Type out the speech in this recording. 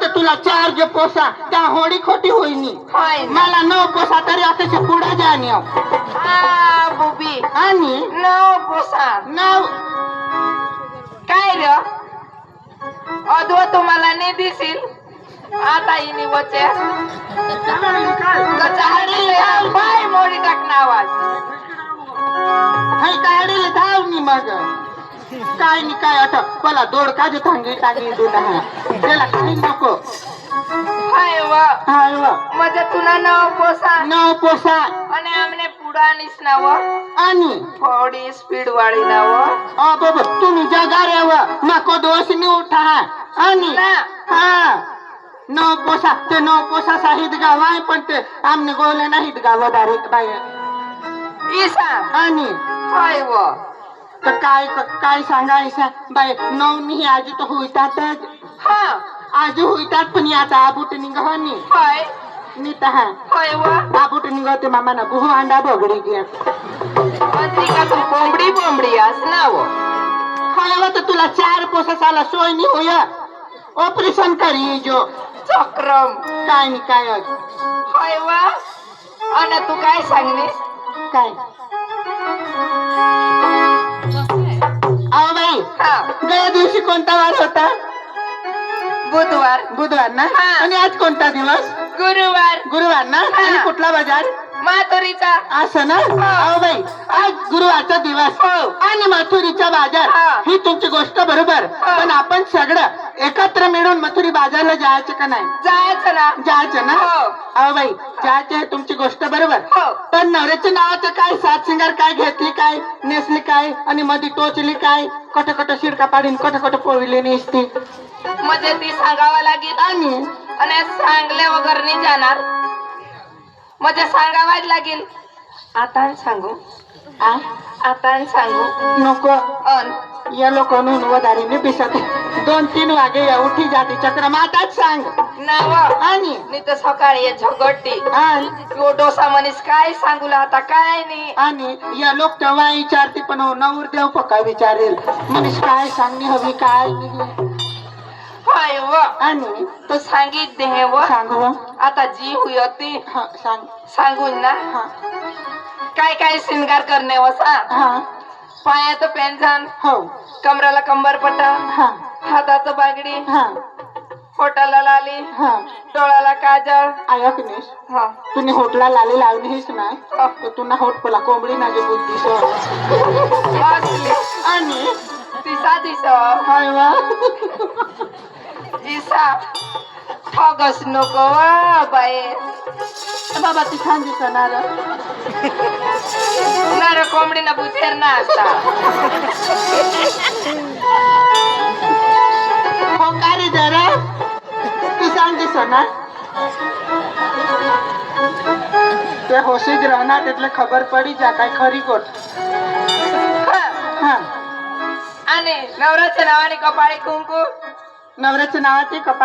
तर तुला 4 जे पोसा त्या होडी खोटी होईनी होय ना. मला 9 पोसा तरी आता पुढे जाणी आ बुबी आणि नव पोसा 9 काय र अधवा तुम्हाला नाही दिसील आता इनी वचे झाडी बाय मोडी टाकणं आवाज हाय काढील धावनी मग काय नि काय अटक मला दोडका जे थांगी टांगी देना त्याला काही नको हाय व हाय व म्हणजे तुला नव पोसा 9 पोसा आणि आमने पुढा निसनाव आणि थोडी स्पीड वाढी नाव बाबा तुम्ही जगा रे व नको दोष नि उठा आणि ना. हा 9 पोसा ते 9 पोसा साहित गावाय पण ते आमने गोले नाहीत गाव डायरेक्ट बाहेर इसा आणि हाय व तर काय सांगायचं बाय 9 ही आजी तर होईतातच हा आजी होईतात पण आता आबूट निघानी हाय नीत हा हाय व आबूट निघते मामाना गुहू अंडा बगडी घे म्हणती का तू कोंबडी बोंबडी आस नाव खायला तर तुला 4 पोसाला सोय नाही होय ऑपरेशन करी जो चक्रम काय नाही काय हाय व आणि तू काय सांगलीस काय अहो बाई हा गेल्या दिवशी कोणता वार होता बुधवार बुधवार ना हा. आणि आज कोणता दिवस गुरुवार गुरुवार ना आणि कुठला बाजार माथुरीचा असं ना अहो बाई आज गुरुवारचा दिवस हो. आणि मथुरीचा बाजार हा. ही तुमची गोष्ट बरोबर पण आपण सगळं एकत्र मिळून मथुरी बाजारला जायचं का नाही जायचं ना जायचं ना हो. अहो बाई जायचं आहे तुमची गोष्ट बरोबर हो. पण नवऱ्याच्या नावाचं काय सात सिंगार काय घेतली काय नेसली काय आणि मध्ये टोचली काय कट कट शिडका पाडून कट कट पोळली नेसती म्हणजे ती सांगावं लागेल आणि सांगल्या वगैरे नाही जाणार म्हणजे सांगावाच लागेल आता सांगू आ? आता सांगू नको अन या लोकांनी वदारीने पिसत 2-3 वागे या उठी जाते चक्र माताच सांग नाव आणि मी तर सकाळी ये झगडती आणि तो डोसा मनीस काय सांगू ला आता काय नाही आणि या लोक तेव्हा विचारते पण नवरदेव पक्का विचारेल मनीष काय सांगणे हवी काय नाही होय व आणि तो सांगित दे व सांगू आता जी हुई होती हा सांग सांगून ना हा काय काय श्रृंगार करणे व सांग हा पायात पेंझान हो कमराला कंबरपट्टा हा हातात बागडी हा पोटाला लाली हा डोळ्याला काजळ ऐकणेस हा तुम्ही होटला लाली लावणीस ना हा. तर तुला होट पला कोंबडी नाजे बुद्धी सो असली. आणि तिसा दिस हाय वा इसा ठगस नको व बाई बाबा ती छान दिसणार नार कोंबडीना बुचेर ना असता हो का रे जरा ती छान दिसणार ते होशीच राहणार त्यातलं खबर पडी जा काय खरी गोट हा. हा आणि नवऱ्याच्या नावाने कपाळी कुंकू नवऱ्याच्या नावाचे कपाळ